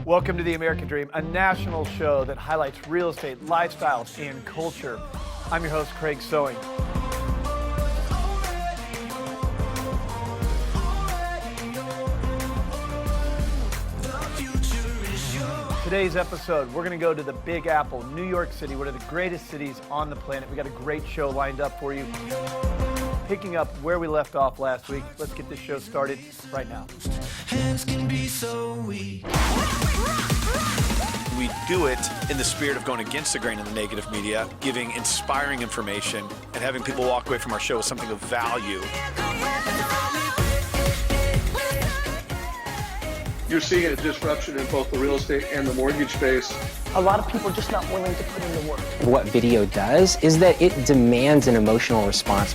Welcome to the American Dream, a national show that highlights real estate, lifestyle, and culture. I'm your host, Craig Sewing. Today's episode, we're going to go to the Big Apple, New York City, one of the greatest cities on the planet. We got a great show lined up for you. Picking up where we left off last week, let's get this show started right now. Hands can be so weak. We do it in the spirit of going against the grain of the negative media, giving inspiring information, and having people walk away from our show with something of value. You're seeing a disruption in both the real estate and the mortgage space. A lot of people are just not willing to put in the work. What video does is that it demands an emotional response.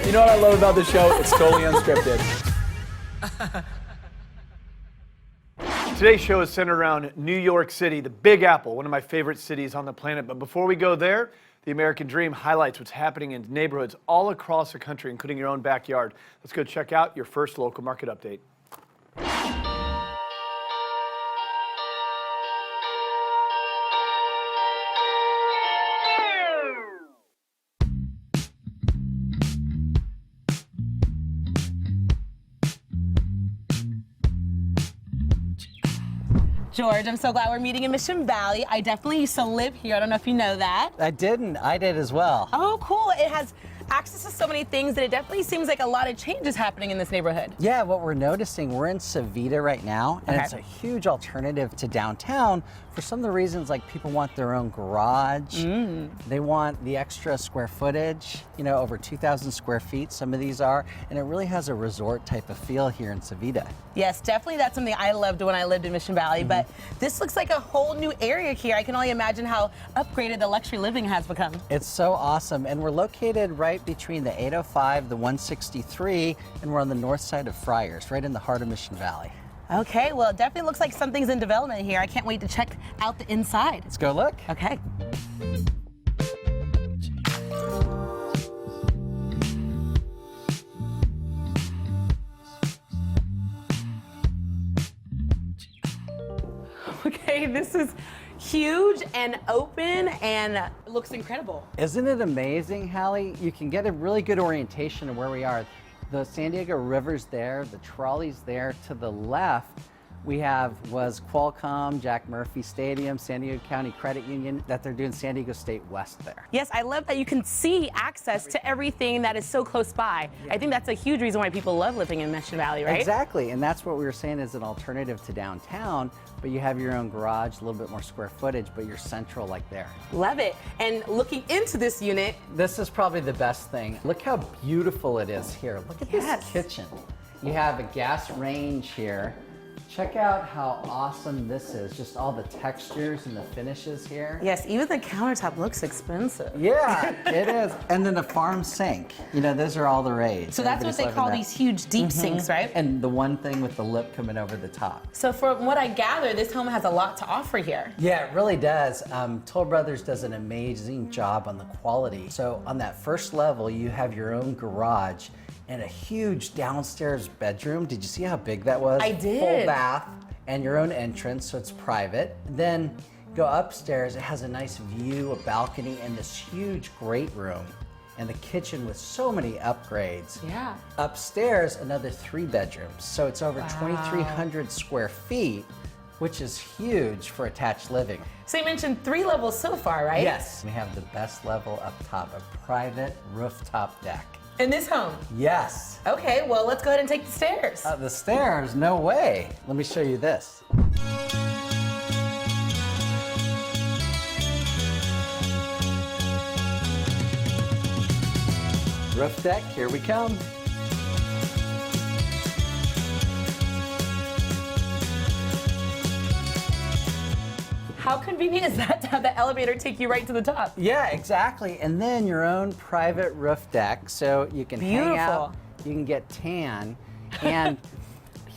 You know what I love about the show? It's totally unscripted. Today's show is centered around New York City, the Big Apple, one of my favorite cities on the planet. But before we go there, the American Dream highlights what's happening in neighborhoods all across the country, including your own backyard. Let's go check out your first local market update. George, I'm so glad we're meeting in Mission Valley. I definitely used to live here. I don't know if you know that. I didn't. I did as well. Oh, cool. It has access to so many things that it definitely seems like a lot of change is happening in this neighborhood. Yeah, what we're noticing, we're in Sevita right now, and it's a huge alternative to downtown for some of the reasons, like people want their own garage. They want the extra square footage, you know, over 2,000 square feet, some of these are, and it really has a resort type of feel here in Sevita. Yes, definitely that's something I loved when I lived in Mission Valley, but this looks like a whole new area here. I can only imagine how upgraded the luxury living has become. It's so awesome, and we're located right between the 805, the 163, and we're on the north side of Friars, right in the heart of Mission Valley. Okay, well, it definitely looks like something's in development here. I can't wait to check out the inside. Let's go look. Okay. Okay, this is huge and open and looks incredible. Isn't it amazing, Hallie? You can get a really good orientation of where we are. The San Diego River's there, the trolley's there. To the left, we was Qualcomm, Jack Murphy Stadium, San Diego County Credit Union, that they're doing San Diego State West there. Yes, I love that you can see access to everything that is so close by. I think that's a huge reason why people love living in Mission Valley, right? Exactly, and that's what we were saying is an alternative to downtown, but you have your own garage, a little bit more square footage, but you're central like there. Love it. And looking into this unit. This is probably the best thing. Look how beautiful it is here. Look at this kitchen. You have a gas range here. Check out how awesome this is. Just all the textures and the finishes here. Yes, even the countertop looks expensive. Yeah, it is. And then the farm sink. You know, those are all the rage. So that's what they call these huge deep sinks, right? And the one thing with the lip coming over the top. So from what I gather, this home has a lot to offer here. Yeah, it really does. Toll Brothers does an amazing job on the quality. So on that first level, you have your own garage and a huge downstairs bedroom. Did you see how big that was? I did. Full bath and your own entrance, so it's private. Then go upstairs, it has a nice view, a balcony, and this huge great room. And the kitchen with so many upgrades. Yeah. Upstairs, another 3 bedrooms. So it's over 2,300 square feet, which is huge for attached living. So you mentioned 3 levels so far, right? Yes. We have the best level up top, a private rooftop deck. In this home? Yes. Okay, well, let's go ahead and take the stairs. The stairs? No way. Let me show you this. Roof deck, here we come. How convenient is that to have the elevator take you right to the top? Yeah, exactly. And then your own private roof deck, so you can hang out, you can get tan. And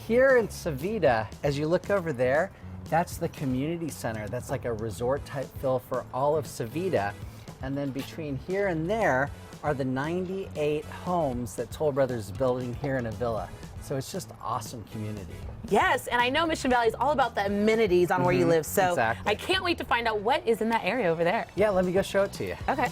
here in Sevita, as you look over there, that's the community center. That's like a resort type feel for all of Sevita. And then between here and there are the 98 homes that Toll Brothers is building here in a villa. So it's just awesome community. Yes, and I know Mission Valley is all about the amenities on where you live, so exactly. I can't wait to find out what is in that area over there. Yeah, let me go show it to you. Okay.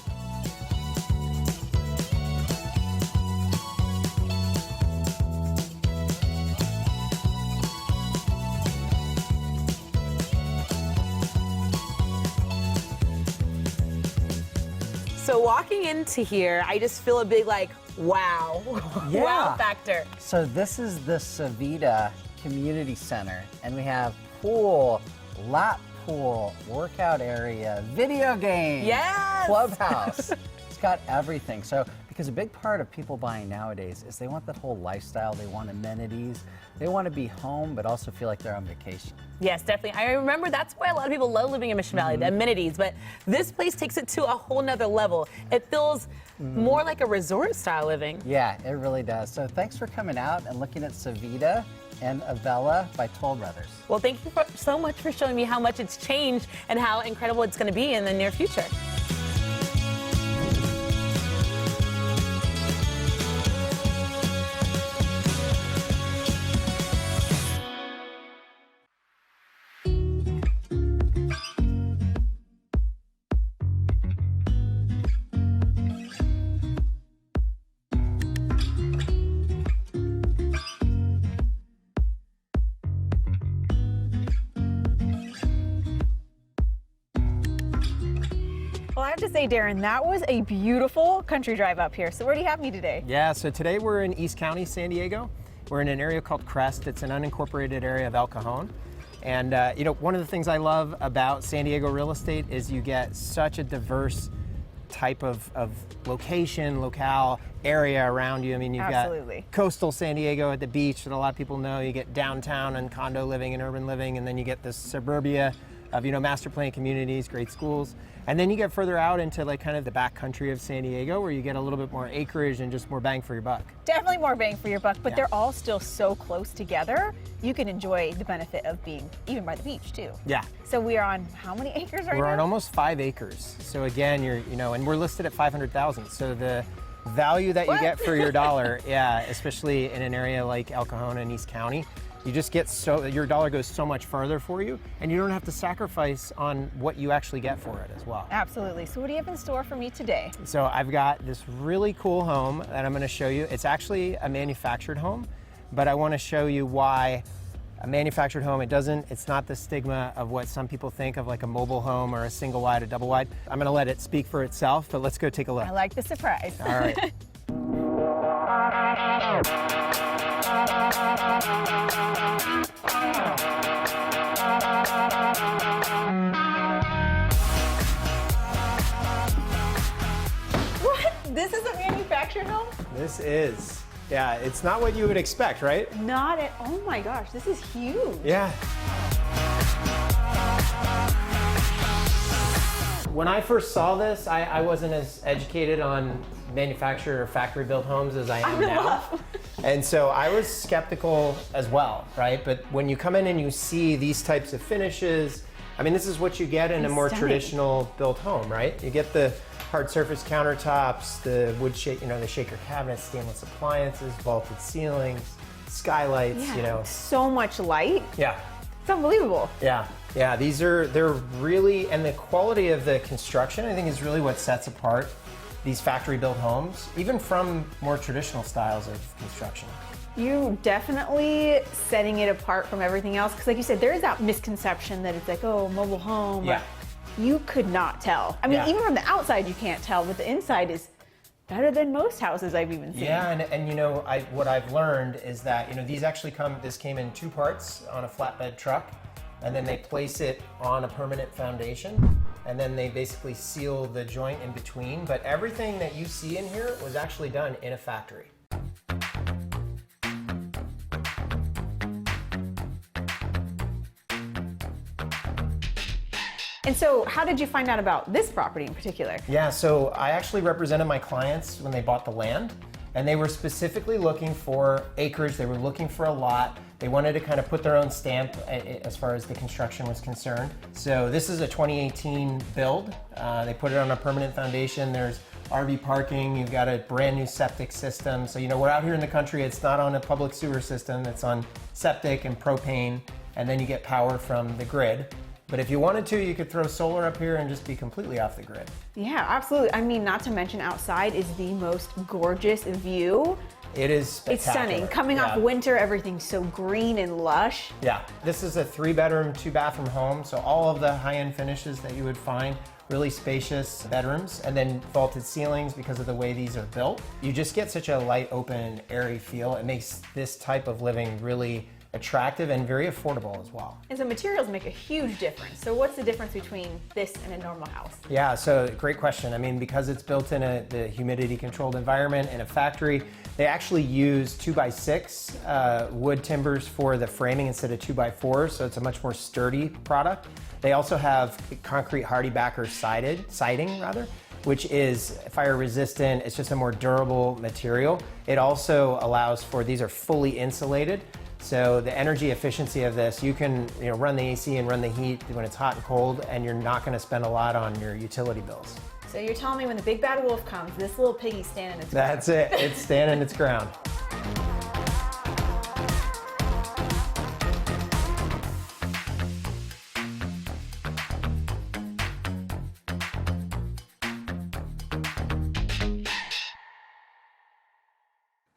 So walking into here, I just feel a big like, wow, Yeah. wow factor. So this is the Savita Community Center, and we have pool, lap pool, workout area, video game, Yes! clubhouse. It's got everything. So because a big part of people buying nowadays is they want that whole lifestyle. They want amenities. They want to be home, but also feel like they're on vacation. Yes, definitely. I remember that's why a lot of people love living in Mission Valley, the amenities, but this place takes it to a whole nother level. It feels more like a resort style living. Yeah, it really does. So thanks for coming out and looking at Savita and Avella by Toll Brothers. Well, thank you so much for showing me how much it's changed and how incredible it's going to be in the near future. Well, I have to say, Darin, that was a beautiful country drive up here. So where do you have me today? Yeah, so today we're in East County, San Diego. We're in an area called Crest. It's an unincorporated area of El Cajon. And you know, one of the things I love about San Diego real estate is you get such a diverse type of location, locale, area around you. I mean, you've Absolutely. got coastal San Diego at the beach that a lot of people know. You get downtown and condo living and urban living, and then you get this suburbia of, you know, master plan communities, great schools. And then you get further out into like kind of the back country of San Diego where you get a little bit more acreage and just more bang for your buck. Definitely more bang for your buck, but Yeah. they're all still so close together. You can enjoy the benefit of being even by the beach too. Yeah. So we are on how many acres right We're now? on almost 5 acres. So again, you know, and we're listed at 500,000. So the value that you get for your dollar, yeah, especially in an area like El Cajon and East County, you just get your dollar goes so much further for you, and you don't have to sacrifice on what you actually get for it as well. Absolutely. So what do you have in store for me today? So I've got this really cool home that I'm going to show you. It's actually a manufactured home, but I want to show you why a manufactured home, it's not the stigma of what some people think of like a mobile home or a single wide, a double wide. I'm going to let it speak for itself, but let's go take a look. I like the surprise. All right. What? This is a manufactured home? This is, yeah, it's not what you would expect, right? Not at, oh my gosh, this is huge. Yeah. When I first saw this, I wasn't as educated on manufactured or factory built homes as I am now. And so I was skeptical as well, right? But when you come in and you see these types of finishes, I mean, this is what you get in a more traditional built home, right? You get the hard surface countertops, the wood shake, you know, the shaker cabinets, stainless appliances, vaulted ceilings, skylights, Yeah, you know. so much light. Yeah. It's unbelievable. Yeah, yeah, they're really, and the quality of the construction, I think, is really what sets apart these factory built homes, even from more traditional styles of construction. You definitely setting it apart from everything else, because like you said, there is that misconception that it's like, oh, mobile home. Yeah. You could not tell. I mean, Yeah. even from the outside you can't tell, but the inside is better than most houses I've even seen. Yeah, and you know, what I've learned is that, you know, this came in 2 parts on a flatbed truck, and then they place it on a permanent foundation, and then they basically seal the joint in between. But everything that you see in here was actually done in a factory. And so how did you find out about this property in particular? Yeah, so I actually represented my clients when they bought the land, and they were specifically looking for acreage. They were looking for a lot. They wanted to kind of put their own stamp as far as the construction was concerned. So this is a 2018 build. They put it on a permanent foundation. There's RV parking, you've got a brand new septic system. So, we're out here in the country, it's not on a public sewer system, it's on septic and propane, and then you get power from the grid. But if you wanted to, you could throw solar up here and just be completely off the grid. Yeah, absolutely. I mean, not to mention outside is the most gorgeous view. It is spectacular. It's stunning. Coming off winter, everything's so green and lush. Yeah, this is a 3-bedroom, 2-bathroom home, so all of the high-end finishes that you would find, really spacious bedrooms, and then vaulted ceilings because of the way these are built. You just get such a light, open, airy feel. It makes this type of living really attractive and very affordable as well. And so materials make a huge difference. So what's the difference between this and a normal house? Yeah, so great question. I mean, because it's built in the humidity controlled environment in a factory, they actually use 2x6 wood timbers for the framing instead of 2x4, so it's a much more sturdy product. They also have concrete hardy backer siding, which is fire resistant. It's just a more durable material. It also allows for, these are fully insulated. So the energy efficiency of this, you can run the AC and run the heat when it's hot and cold, and you're not going to spend a lot on your utility bills. So you're telling me when the big bad wolf comes, this little piggy's standing its ground. That's it. It's standing its ground.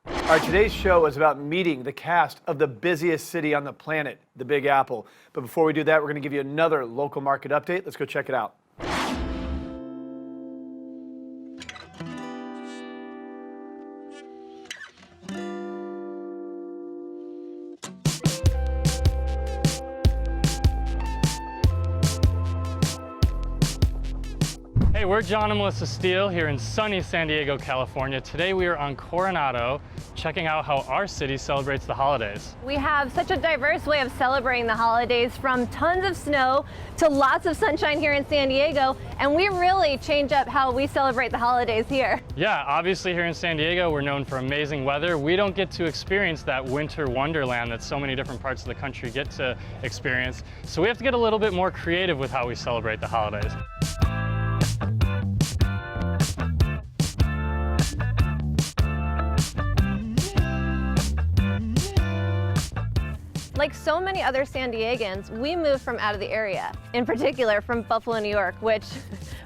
All right, today's show is about meeting the cast of the busiest city on the planet, the Big Apple. But before we do that, we're going to give you another local market update. Let's go check it out. Hey, we're John and Melissa Steele here in sunny San Diego, California. Today we are on Coronado, checking out how our city celebrates the holidays. We have such a diverse way of celebrating the holidays, from tons of snow to lots of sunshine here in San Diego, and we really change up how we celebrate the holidays here. Yeah, obviously here in San Diego, we're known for amazing weather. We don't get to experience that winter wonderland that so many different parts of the country get to experience. So we have to get a little bit more creative with how we celebrate the holidays. Like so many other San Diegans, we moved from out of the area, in particular from Buffalo, New York, which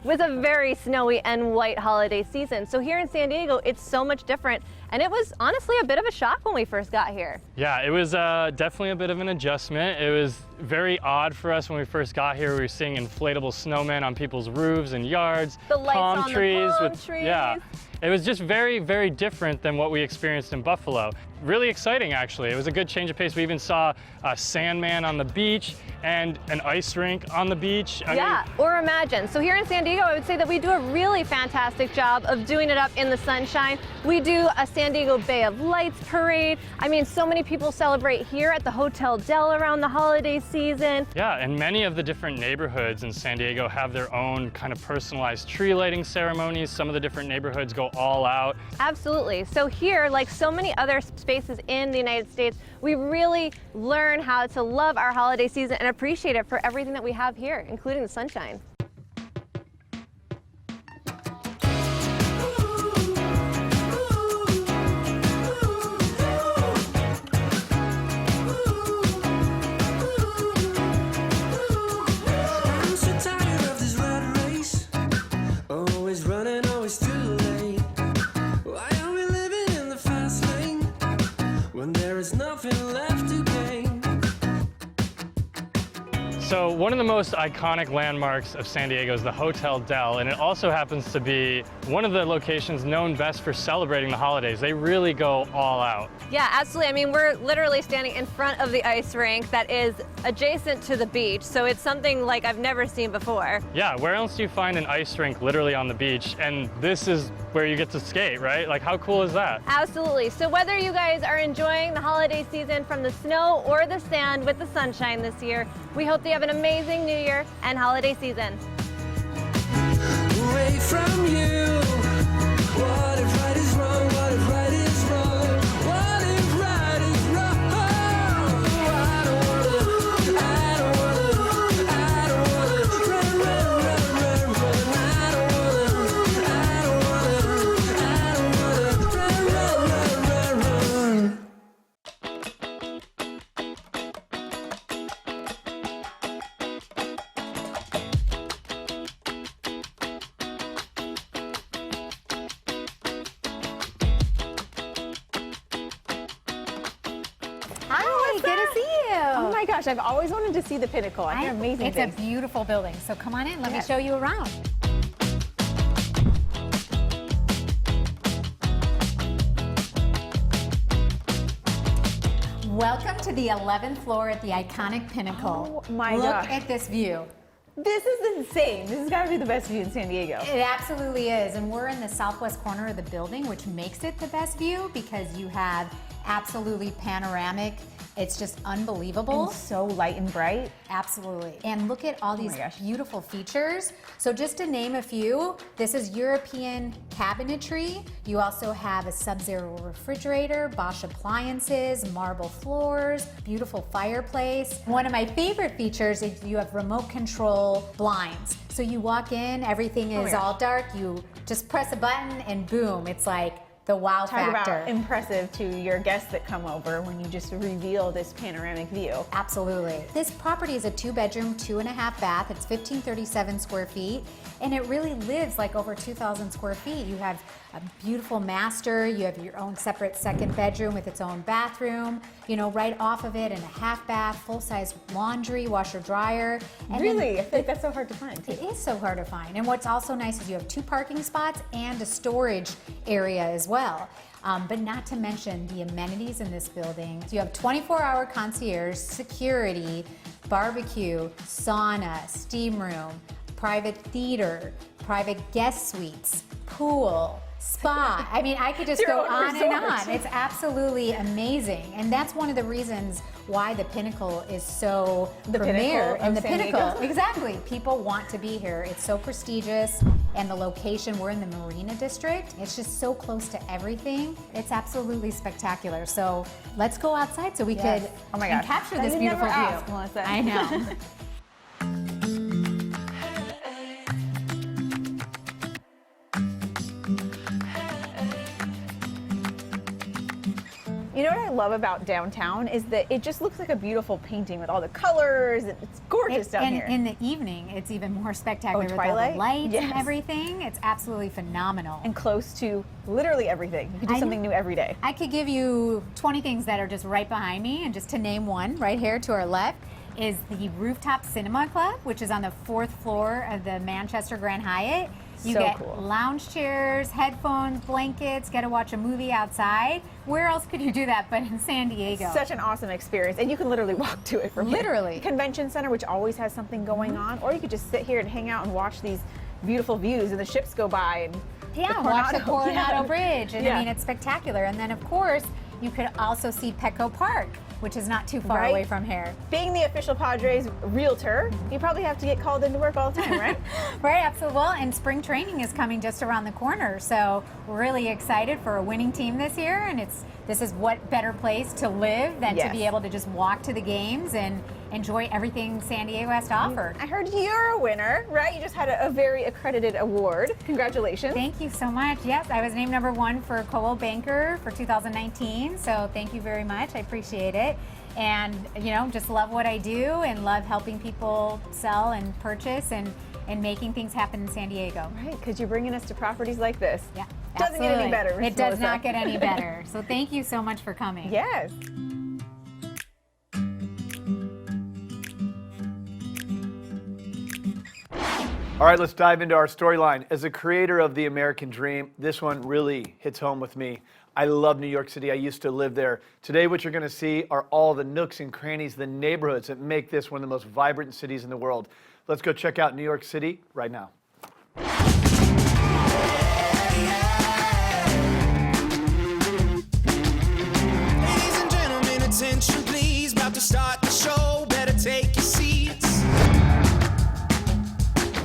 was a very snowy and white holiday season. So here in San Diego, it's so much different, and it was honestly a bit of a shock when we first got here. Yeah, it was definitely a bit of an adjustment. It was very odd for us when we first got here. We were seeing inflatable snowmen on people's roofs and yards, the lights palm on trees the palm trees. Yeah. It was just very, very different than what we experienced in Buffalo. Really exciting, actually. It was a good change of pace. We even saw a Sandman on the beach and an ice rink on the beach. I mean, or imagine. So here in San Diego, I would say that we do a really fantastic job of doing it up in the sunshine. We do a San Diego Bay of Lights parade. I mean, so many people celebrate here at the Hotel Del around the holiday season. Yeah, and many of the different neighborhoods in San Diego have their own kind of personalized tree lighting ceremonies. Some of the different neighborhoods go all out. Absolutely. So here, like so many other spaces in the United States, we really learn how to love our holiday season and appreciate it for everything that we have here, including the sunshine. I'm so tired of this rat race. Always running, always too late. Why are we living in the fast lane when there is nothing left to gain? So one of the most iconic landmarks of San Diego is the Hotel Del, and it also happens to be one of the locations known best for celebrating the holidays. They really go all out. Yeah, absolutely. I mean, we're literally standing in front of the ice rink that is adjacent to the beach, so it's something like I've never seen before. Yeah, where else do you find an ice rink literally on the beach? And this is where you get to skate, right? Like, how cool is that? Absolutely. So whether you guys are enjoying the holiday season from the snow or the sand with the sunshine this year, we hope that you have an amazing New Year and holiday season. Away from you. What if right is wrong? What if right is wrong? What if right is wrong? I don't wanna run, run, run, run, run. I don't wanna my gosh, I've always wanted to see the Pinnacle. I hear amazing It's things. a beautiful building. So come on in, let me show you around. Welcome to the 11th floor at the iconic Pinnacle. Oh my Look gosh. at this view. This is insane. This has got to be the best view in San Diego. It absolutely is. And we're in the southwest corner of the building, which makes it the best view because you have absolutely panoramic. It's just unbelievable. And so light and bright. Absolutely. And look at all these gosh. beautiful features. So just to name a few, this is European cabinetry. You also have a Sub-Zero refrigerator, Bosch appliances, marble floors, beautiful fireplace. One of my favorite features is you have remote control blinds. So you walk in, everything is all dark. You just press a button and boom, it's like the wow Talk factor. about impressive to your guests that come over when you just reveal this panoramic view. Absolutely. This property is a 2-bedroom, 2.5 bath. It's 1,537 square feet, and it really lives like over 2,000 square feet. You have a beautiful master. You have your own separate second bedroom with its own bathroom, you know, right off of it, and a half bath, full-size laundry, washer, dryer. And Really? I feel like that's so hard to find. It is so hard to find. And what's also nice is you have 2 parking spots and a storage area as well. But not to mention the amenities in this building. You have 24-hour concierge, security, barbecue, sauna, steam room, private theater, private guest suites, pool, spa. I mean, I could just go on and on. It's absolutely amazing. And that's one of the reasons why the Pinnacle is so premier and the Pinnacle. Exactly. People want to be here. It's so prestigious, and the location, we're in the Marina District. It's just so close to everything. It's absolutely spectacular. So let's go outside so we could capture this beautiful view. I know. You know what I love about downtown is that it just looks like a beautiful painting with all the colors. It's gorgeous down here. In the evening, it's even more spectacular with all the lights and everything. It's absolutely phenomenal. And close to literally everything. You can do something new every day. I could give you 20 things that are just right behind me, and just to name one, right here to our left is the Rooftop Cinema Club, which is on the 4th floor of the Manchester Grand Hyatt. You get lounge chairs, headphones, blankets, get to watch a movie outside. Where else could you do that but in San Diego? Such an awesome experience. And you can literally walk to it from Literally. here. Convention Center, which always has something going on, or you could just sit here and hang out and watch these beautiful views and the ships go by. And watch the Coronado Bridge. And I mean, it's spectacular. And then, of course, you could also see Petco Park, which is not too far away from here. Being the official Padres realtor, you probably have to get called into work all the time, right? Right, absolutely. Well, and spring training is coming just around the corner, so we're really excited for a winning team this year, and this is what better place to live than to be able to just walk to the games and enjoy everything San Diego has to offer. I heard you're a winner, right? You just had a very accredited award. Congratulations. Thank you so much. Yes, I was named #1 for Coldwell Banker for 2019, so thank you very much. I appreciate it. And, you know, just love what I do and love helping people sell and purchase and making things happen in San Diego. Right, because you're bringing us to properties like this. Yeah, doesn't get any better. It does not get any better. So thank you so much for coming. Yes. All right, let's dive into our storyline. As a creator of The American Dream, this one really hits home with me. I love New York City. I used to live there. Today, what you're going to see are all the nooks and crannies, the neighborhoods that make this one of the most vibrant cities in the world. Let's go check out New York City right now. Ladies and gentlemen, attention please. About to start the show. Better take your seats.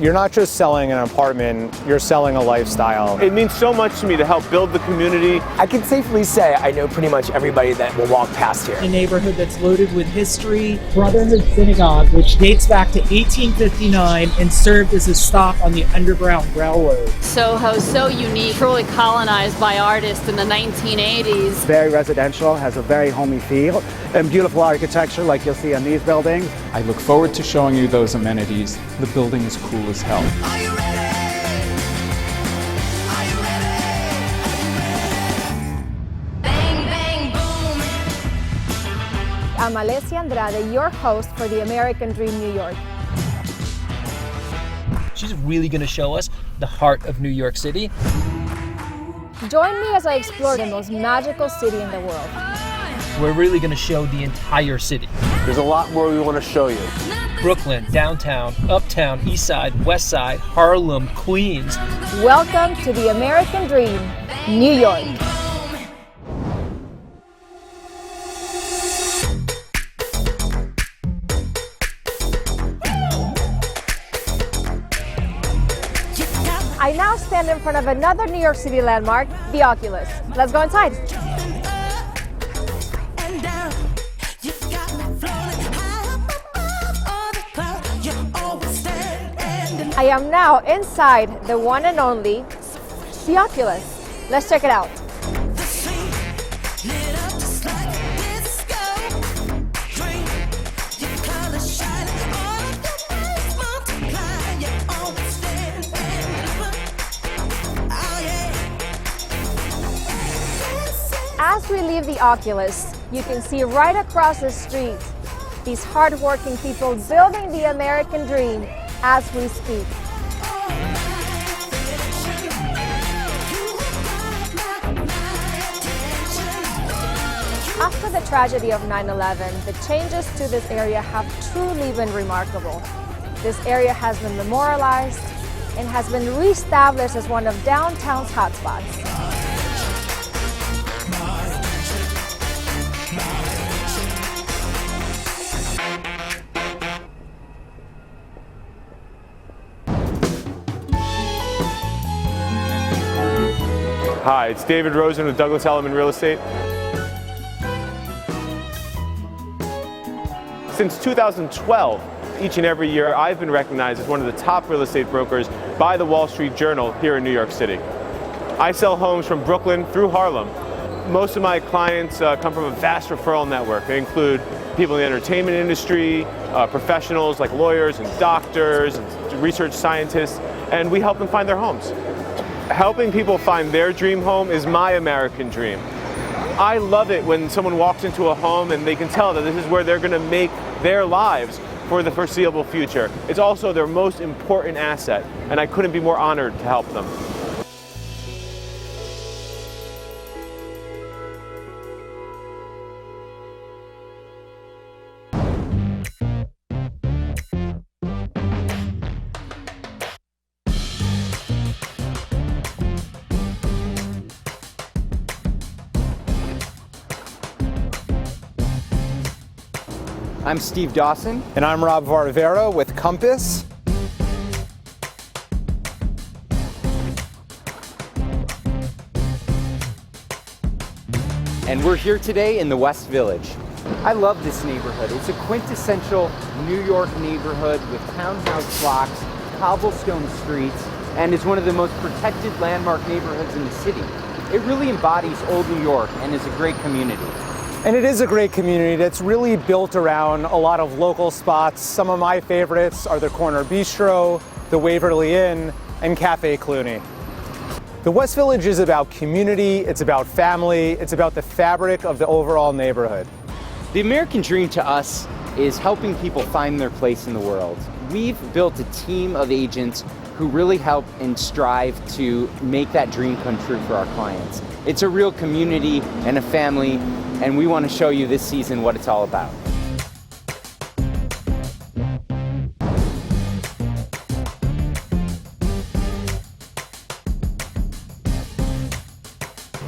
You're not just selling an apartment, you're selling a lifestyle. It means so much to me to help build the community. I can safely say I know pretty much everybody that will walk past here. A neighborhood that's loaded with history. Brotherhood Synagogue, which dates back to 1859 and served as a stop on the Underground Railroad. Soho, so unique, truly colonized by artists in the 1980s. Very residential, has a very homey feel, and beautiful architecture like you'll see on these buildings. I look forward to showing you those amenities. The building is cool as hell. Are you ready? Are you ready? Bang, bang, boom. I'm Alessia Andrade, your host for the American Dream New York. She's really going to show us the heart of New York City. Join me as I explore the most magical city in the world. We're really going to show the entire city. There's a lot more we want to show you. Brooklyn, downtown, uptown, east side, west side, Harlem, Queens. Welcome to the American Dream, New York. I now stand in front of another New York City landmark, the Oculus. Let's go inside. I am now inside the one and only, the Oculus. Let's check it out. As we leave the Oculus, you can see right across the street these hardworking people building the American dream as we speak. After the tragedy of 9/11, the changes to this area have truly been remarkable. This area has been memorialized and has been reestablished as one of downtown's hotspots. Hi, it's David Rosen with Douglas Elliman Real Estate. Since 2012, each and every year, I've been recognized as one of the top real estate brokers by the Wall Street Journal here in New York City. I sell homes from Brooklyn through Harlem. Most of my clients come from a vast referral network. They include people in the entertainment industry, professionals like lawyers and doctors, and research scientists, and we help them find their homes. Helping people find their dream home is my American dream. I love it when someone walks into a home and they can tell that this is where they're going to make their lives for the foreseeable future. It's also their most important asset, and I couldn't be more honored to help them. I'm Steve Dawson. And I'm Rob Varvero with Compass. And we're here today in the West Village. I love this neighborhood. It's a quintessential New York neighborhood with townhouse blocks, cobblestone streets, and is one of the most protected landmark neighborhoods in the city. It really embodies old New York and is a great community. And it is a great community that's really built around a lot of local spots. Some of my favorites are the Corner Bistro, the Waverly Inn, and Cafe Cluny. The West Village is about community, it's about family, it's about the fabric of the overall neighborhood. The American dream to us is helping people find their place in the world. We've built a team of agents who really help and strive to make that dream come true for our clients. It's a real community and a family, and we want to show you this season what it's all about.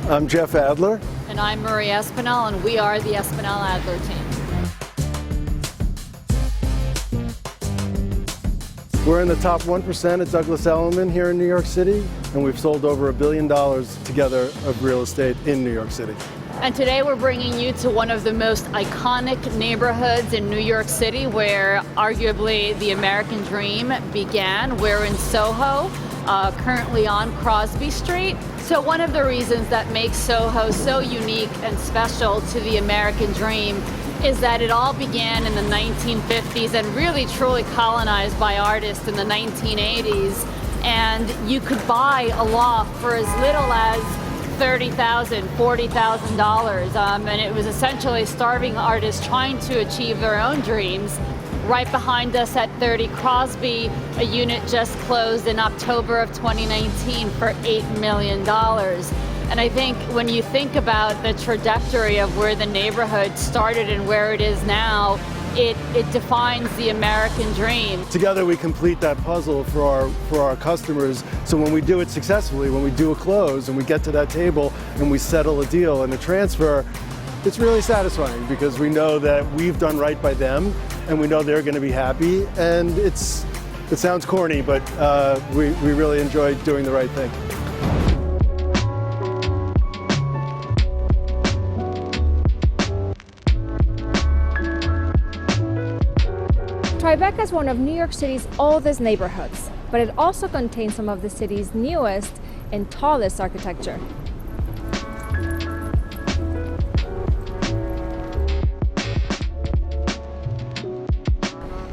I'm Jeff Adler. And I'm Marie Espinal, and we are the Espinal Adler team. We're in the top 1% at Douglas Elliman here in New York City, and we've sold over $1 billion together of real estate in New York City. And today we're bringing you to one of the most iconic neighborhoods in New York City, where arguably the American dream began. We're in Soho, currently on Crosby Street. So one of the reasons that makes Soho so unique and special to the American dream is that it all began in the 1950s and really truly colonized by artists in the 1980s. And you could buy a loft for as little as $30,000, $40,000, and it was essentially starving artists trying to achieve their own dreams. Right behind us at 30 Crosby, a unit just closed in October of 2019 for $8 million. And I think when you think about the trajectory of where the neighborhood started and where it is now, it defines the American dream. Together we complete that puzzle for our customers, so when we do it successfully, when we do a close and we get to that table and we settle a deal and a transfer, it's really satisfying because we know that we've done right by them and we know they're going to be happy, and it sounds corny, but we really enjoy doing the right thing. Tribeca is one of New York City's oldest neighborhoods, but it also contains some of the city's newest and tallest architecture.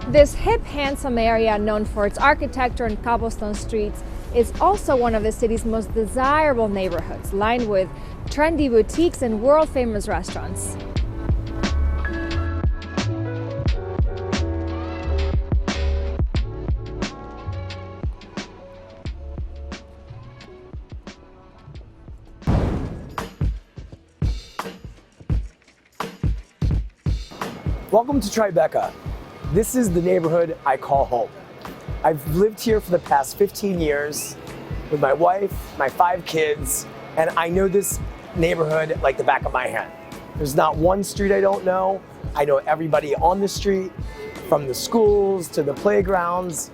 This hip, handsome area known for its architecture and cobblestone streets is also one of the city's most desirable neighborhoods, lined with trendy boutiques and world-famous restaurants. Welcome to Tribeca. This is the neighborhood I call home. I've lived here for the past 15 years with my wife, my 5 kids, and I know this neighborhood like the back of my hand. There's not one street I don't know. I know everybody on the street, from the schools to the playgrounds.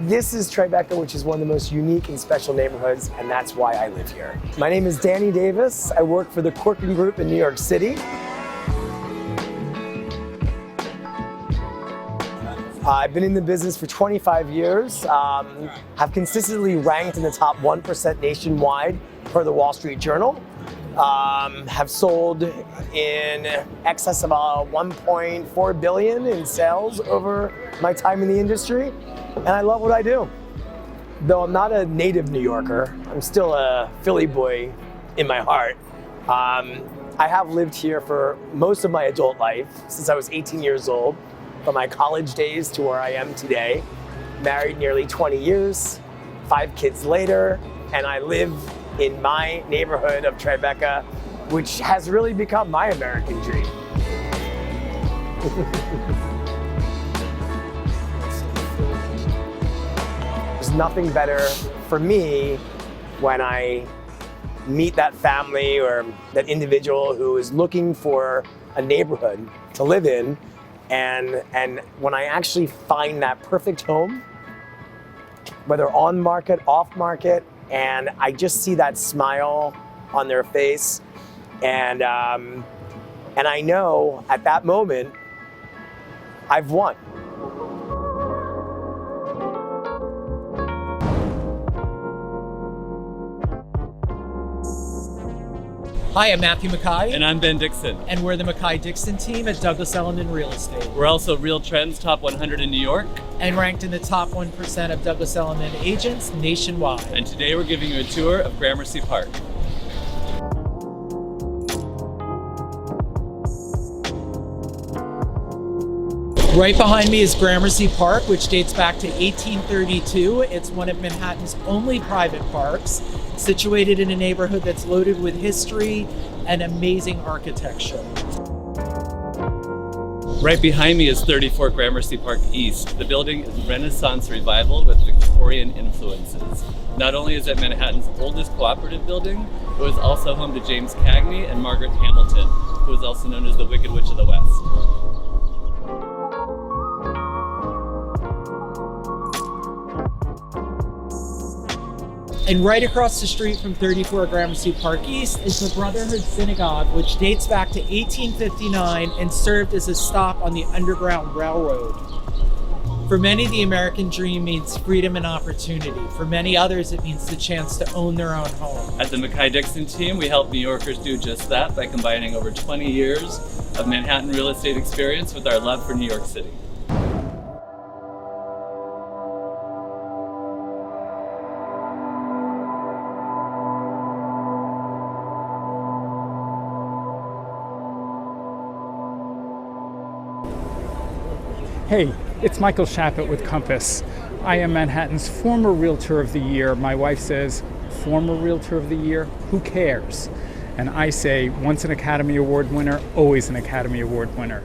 This is Tribeca, which is one of the most unique and special neighborhoods, and that's why I live here. My name is Danny Davis. I work for the Corcoran Group in New York City. I've been in the business for 25 years, have consistently ranked in the top 1% nationwide per the Wall Street Journal, have sold in excess of $1.4 billion in sales over my time in the industry, and I love what I do. Though I'm not a native New Yorker, I'm still a Philly boy in my heart. I have lived here for most of my adult life, since I was 18 years old. From my college days to where I am today. Married nearly 20 years, 5 kids later, and I live in my neighborhood of Tribeca, which has really become my American dream. There's nothing better for me when I meet that family or that individual who is looking for a neighborhood to live in. And when I actually find that perfect home, whether on market, off market, and I just see that smile on their face, and I know at that moment, I've won. Hi, I'm Matthew Mackay. And I'm Ben Dixon. And we're the Mackay-Dixon team at Douglas Elliman Real Estate. We're also Real Trends Top 100 in New York. And ranked in the top 1% of Douglas Elliman agents nationwide. And today we're giving you a tour of Gramercy Park. Right behind me is Gramercy Park, which dates back to 1832. It's one of Manhattan's only private parks, situated in a neighborhood that's loaded with history and amazing architecture. Right behind me is 34 Gramercy Park East. The building is Renaissance revival with Victorian influences. Not only is it Manhattan's oldest cooperative building, it was also home to James Cagney and Margaret Hamilton, who is also known as the Wicked Witch of the West. And right across the street from 34 Gramercy Park East is the Brotherhood Synagogue, which dates back to 1859 and served as a stop on the Underground Railroad. For many, the American dream means freedom and opportunity. For many others, it means the chance to own their own home. At the Mackay-Dixon team, we help New Yorkers do just that by combining over 20 years of Manhattan real estate experience with our love for New York City. Hey, it's Michael Shappett with Compass. I am Manhattan's former Realtor of the Year. My wife says, former Realtor of the Year? Who cares? And I say, once an Academy Award winner, always an Academy Award winner.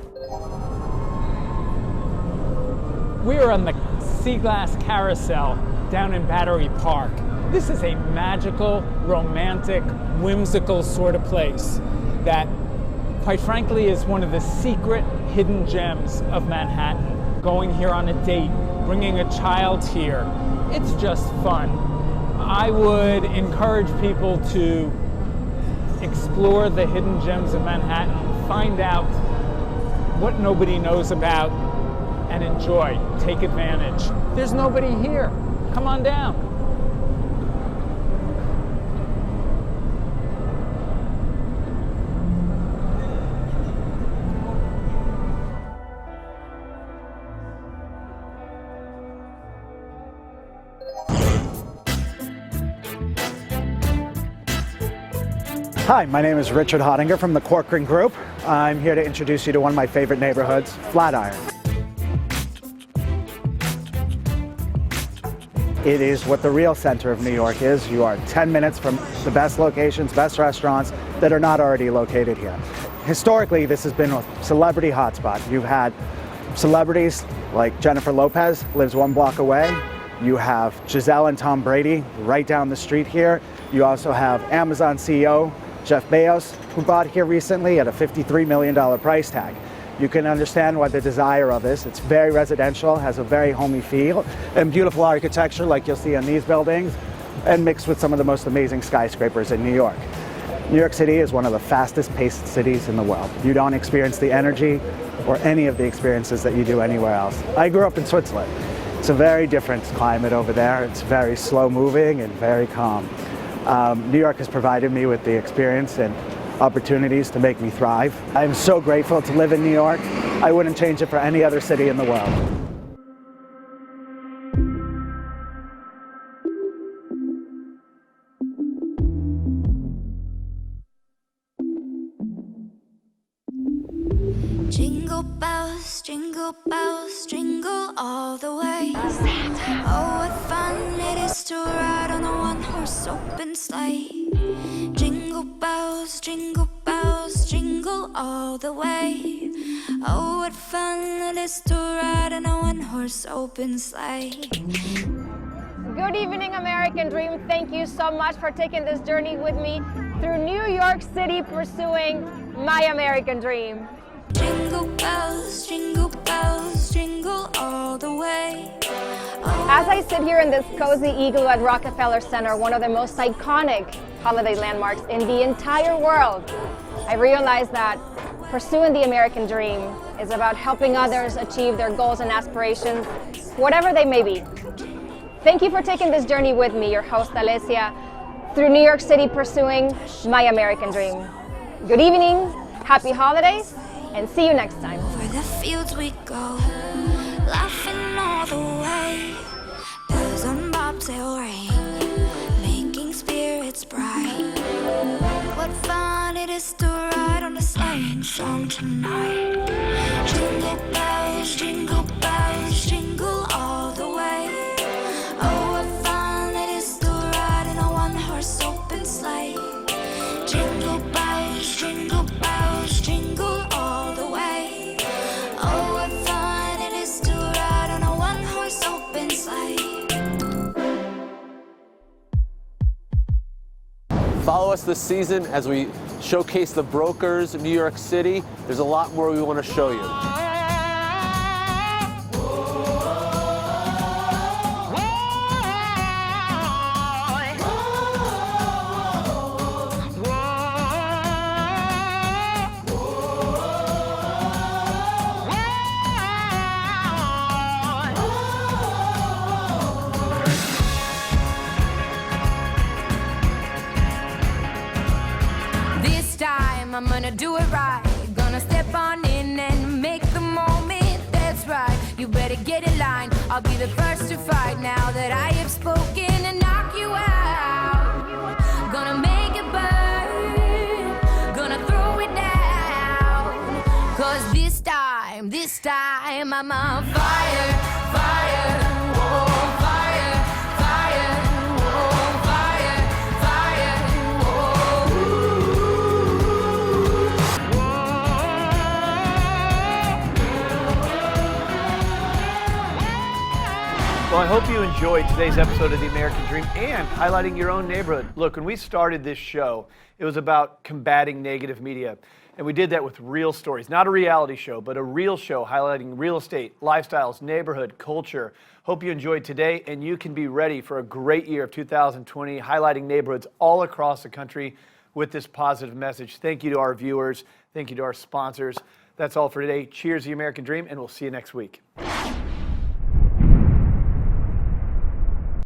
We are on the Sea Glass Carousel down in Battery Park. This is a magical, romantic, whimsical sort of place that, quite frankly, is one of the secret hidden gems of Manhattan. Going here on a date, bringing a child here, it's just fun. I would encourage people to explore the hidden gems of Manhattan, find out what nobody knows about, and enjoy, take advantage. There's nobody here. Come on down. Hi, my name is Richard Hottinger from the Corcoran Group. I'm here to introduce you to one of my favorite neighborhoods, Flatiron. It is what the real center of New York is. You are 10 minutes from the best locations, best restaurants that are not already located here. Historically, this has been a celebrity hotspot. You've had celebrities like Jennifer Lopez, lives 1 block away. You have Giselle and Tom Brady right down the street here. You also have Amazon CEO Jeff Bezos, who bought here recently at a $53 million price tag. You can understand why the desire of this. It's very residential, has a very homey feel, and beautiful architecture like you'll see on these buildings, and mixed with some of the most amazing skyscrapers in New York. New York City is one of the fastest paced cities in the world. You don't experience the energy or any of the experiences that you do anywhere else. I grew up in Switzerland. It's a very different climate over there. It's very slow moving and very calm. New York has provided me with the experience and opportunities to make me thrive. I'm so grateful to live in New York. I wouldn't change it for any other city in the world. Jingle bells, jingle all the way. Oh, what fun it is to ride on a one-horse open sleigh. Jingle bells, jingle all the way. Oh, what fun it is to ride on a one-horse open sleigh. Good evening, American Dream. Thank you so much for taking this journey with me through New York City, pursuing my American dream. Jingle bells, jingle all the way. As I sit here in this cozy igloo at Rockefeller Center, one of the most iconic holiday landmarks in the entire world, I realize that pursuing the American dream is about helping others achieve their goals and aspirations, whatever they may be. Thank you for taking this journey with me, your host, Alessia, through New York City, pursuing my American dream. Good evening, happy holidays, and see you next time. Over the fields we go, laughing all the way. Bells on bobtail ring, making spirits bright. What fun it is to ride on a sleighing song tonight. Jingle bells, jingle all the way. Oh, what fun it is to ride in a one-horse open sleigh. Jingle bells, jingle all the way. Oh, what fun it is to ride on a one-horse open sleigh. Follow us this season as we showcase the brokers in New York City. There's a lot more we want to show you. I'm gonna do it right. Gonna step on in and make the moment. That's right. You better get in line. I'll be the first to fight now that I have spoken and knock you out. Gonna make it burn. Gonna throw it down. 'Cause this This time I'm on fire, fire, oh, fire, fire, oh, fire, fire, Well, I hope you enjoyed today's episode of The American Dream and highlighting your own neighborhood. Look, when we started this show, it was about combating negative media. And we did that with real stories, not a reality show, but a real show highlighting real estate, lifestyles, neighborhood, culture. Hope you enjoyed today, and you can be ready for a great year of 2020, highlighting neighborhoods all across the country with this positive message. Thank you to our viewers. Thank you to our sponsors. That's all for today. Cheers, The American Dream, and we'll see you next week.